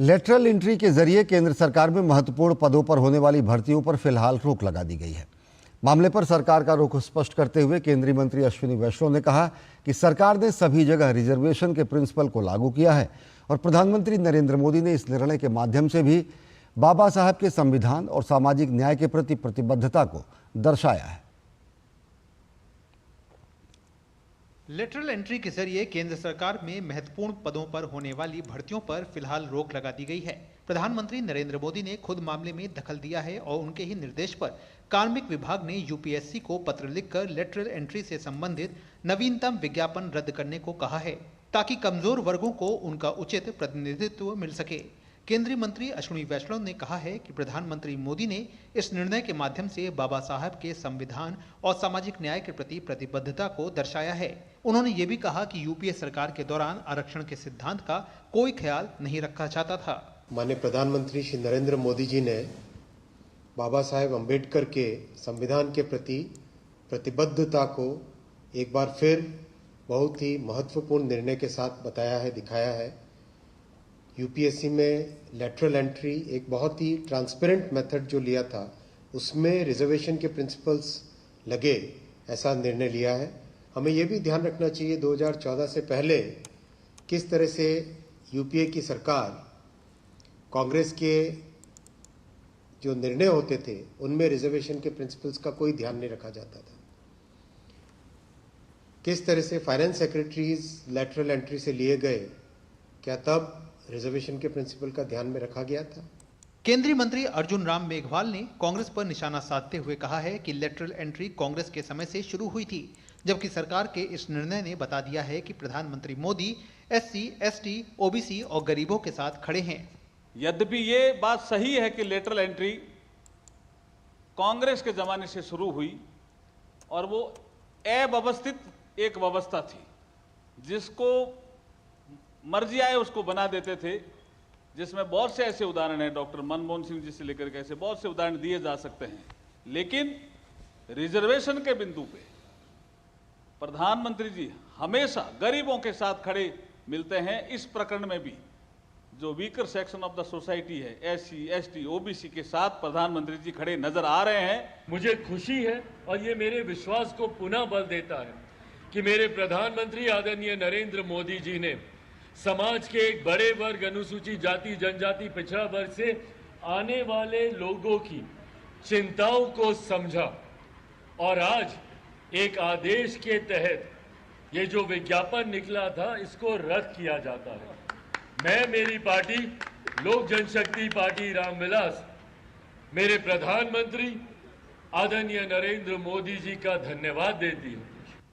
Lateral entry के जरिए केंद्र सरकार में महत्वपूर्ण पदों पर होने वाली भर्तियों पर फिलहाल रोक लगा दी गई है। मामले पर सरकार का रुख स्पष्ट करते हुए केंद्रीय मंत्री अश्विनी वैष्णव ने कहा कि सरकार ने सभी जगह रिजर्वेशन के प्रिंसिपल को लागू किया है और प्रधानमंत्री नरेंद्र मोदी ने इस निर्णय के माध्यम से भी बाबा साहब के संविधान और सामाजिक न्याय के प्रति प्रतिबद्धता को दर्शाया है। लेटरल एंट्री के जरिए केंद्र सरकार में महत्वपूर्ण पदों पर होने वाली भर्तियों पर फिलहाल रोक लगा दी गई है। प्रधानमंत्री नरेंद्र मोदी ने खुद मामले में दखल दिया है और उनके ही निर्देश पर कार्मिक विभाग ने यूपीएससी को पत्र लिखकर लेटरल एंट्री से संबंधित नवीनतम विज्ञापन रद्द करने को कहा है, ताकि कमजोर वर्गों को उनका उचित प्रतिनिधित्व मिल सके। केंद्रीय मंत्री अश्विनी वैष्णव ने कहा है कि प्रधानमंत्री मोदी ने इस निर्णय के माध्यम से बाबा साहब के संविधान और सामाजिक न्याय के प्रति प्रतिबद्धता को दर्शाया है। उन्होंने ये भी कहा कि यूपीए सरकार के दौरान आरक्षण के सिद्धांत का कोई ख्याल नहीं रखा जाता था। माननीय प्रधानमंत्री श्री नरेंद्र मोदी जी ने बाबा साहेब अम्बेडकर के संविधान के प्रति प्रतिबद्धता को एक बार फिर बहुत ही महत्वपूर्ण निर्णय के साथ बताया है, दिखाया है। यूपीएससी में लेटरल एंट्री एक बहुत ही ट्रांसपेरेंट मेथड जो लिया था, उसमें रिजर्वेशन के प्रिंसिपल्स लगे, ऐसा निर्णय लिया है। हमें यह भी ध्यान रखना चाहिए 2014 से पहले किस तरह से यूपीए की सरकार कांग्रेस के जो निर्णय होते थे उनमें रिजर्वेशन के प्रिंसिपल्स का कोई ध्यान नहीं रखा जाता था। किस तरह से फाइनेंस सेक्रेटरीज लेटरल एंट्री से लिए गए, क्या तब रिजर्वेशन के प्रिंसिपल का ध्यान में रखा गया था? केंद्रीय मंत्री अर्जुन राम मेघवाल ने कांग्रेस पर निशाना साधते हुए कहा है कि लेटरल एंट्री कांग्रेस के समय से शुरू हुई थी, जबकि सरकार के इस निर्णय ने बता दिया है कि प्रधानमंत्री मोदी एससी, एसटी, ओबीसी और गरीबों के साथ खड़े हैं। यद्यपि ये बात सही है कि लेटरल एंट्री कांग्रेस के जमाने से शुरू हुई और वो अव्यवस्थित एक व्यवस्था थी, जिसको मर्जी आए उसको बना देते थे, जिसमें बहुत से ऐसे उदाहरण हैं, डॉक्टर मनमोहन सिंह जी से लेकर के ऐसे बहुत से उदाहरण दिए जा सकते हैं। लेकिन रिजर्वेशन के बिंदु पे प्रधानमंत्री जी हमेशा गरीबों के साथ खड़े मिलते हैं। इस प्रकरण में भी जो weaker section of the society है, एससी, एसटी, ओबीसी के साथ प्रधानमंत्री जी खड़े नजर आ रहे हैं। मुझे खुशी है और ये मेरे विश्वास को पुनः बल देता है कि मेरे प्रधानमंत्री आदरणीय नरेंद्र मोदी जी ने समाज के एक बड़े वर्ग, अनुसूचित जाति, जनजाति, पिछड़ा वर्ग से आने वाले लोगों की चिंताओं को समझा और आज एक आदेश के तहत ये जो विज्ञापन निकला था इसको रद्द किया जाता है। मैं, मेरी पार्टी लोक जनशक्ति पार्टी रामविलास, मेरे प्रधानमंत्री आदरणीय नरेंद्र मोदी जी का धन्यवाद देती हूँ।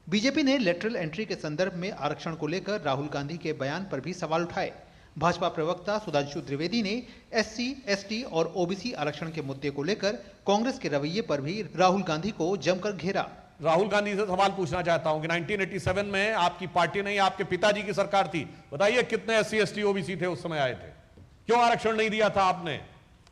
बीजेपी ने लेटरल एंट्री के संदर्भ में आरक्षण को लेकर राहुल गांधी के बयान पर भी सवाल उठाए। भाजपा प्रवक्ता सुधांशु त्रिवेदी ने एससी, एसटी और ओबीसी आरक्षण के मुद्दे को लेकर कांग्रेस के रवैये पर भी राहुल गांधी को जमकर घेरा। राहुल गांधी से सवाल पूछना चाहता हूं कि 1987 में आपकी पार्टी नहीं, आपके पिताजी की सरकार थी, बताइए कितने एससी, एसटी, ओबीसी थे उस समय आए थे? क्यों आरक्षण नहीं दिया था आपने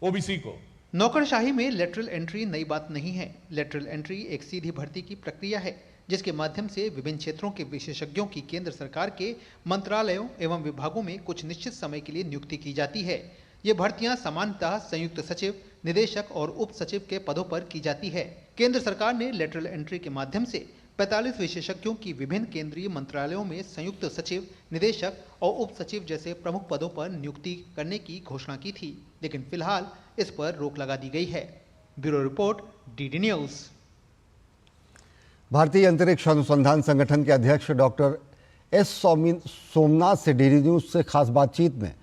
ओबीसी को? नौकरशाही में लेटरल एंट्री नई बात नहीं है। लेटरल एंट्री एक सीधी भर्ती की प्रक्रिया है, जिसके माध्यम से विभिन्न क्षेत्रों के विशेषज्ञों की केंद्र सरकार के मंत्रालयों एवं विभागों में कुछ निश्चित समय के लिए नियुक्ति की जाती है। ये भर्तियां सामान्यतः संयुक्त सचिव, निदेशक और उप सचिव के पदों पर की जाती है। केंद्र सरकार ने लेटरल एंट्री के माध्यम से 45 विशेषज्ञों की विभिन्न केंद्रीय मंत्रालयों में संयुक्त सचिव, निदेशक और उप सचिव जैसे प्रमुख पदों पर नियुक्ति करने की घोषणा की थी, लेकिन फिलहाल इस पर रोक लगा दी गई है। Bureau report, DD news. भारतीय अंतरिक्ष अनुसंधान संगठन के अध्यक्ष डॉक्टर एस सोमनाथ से डीडी न्यूज से खास बातचीत में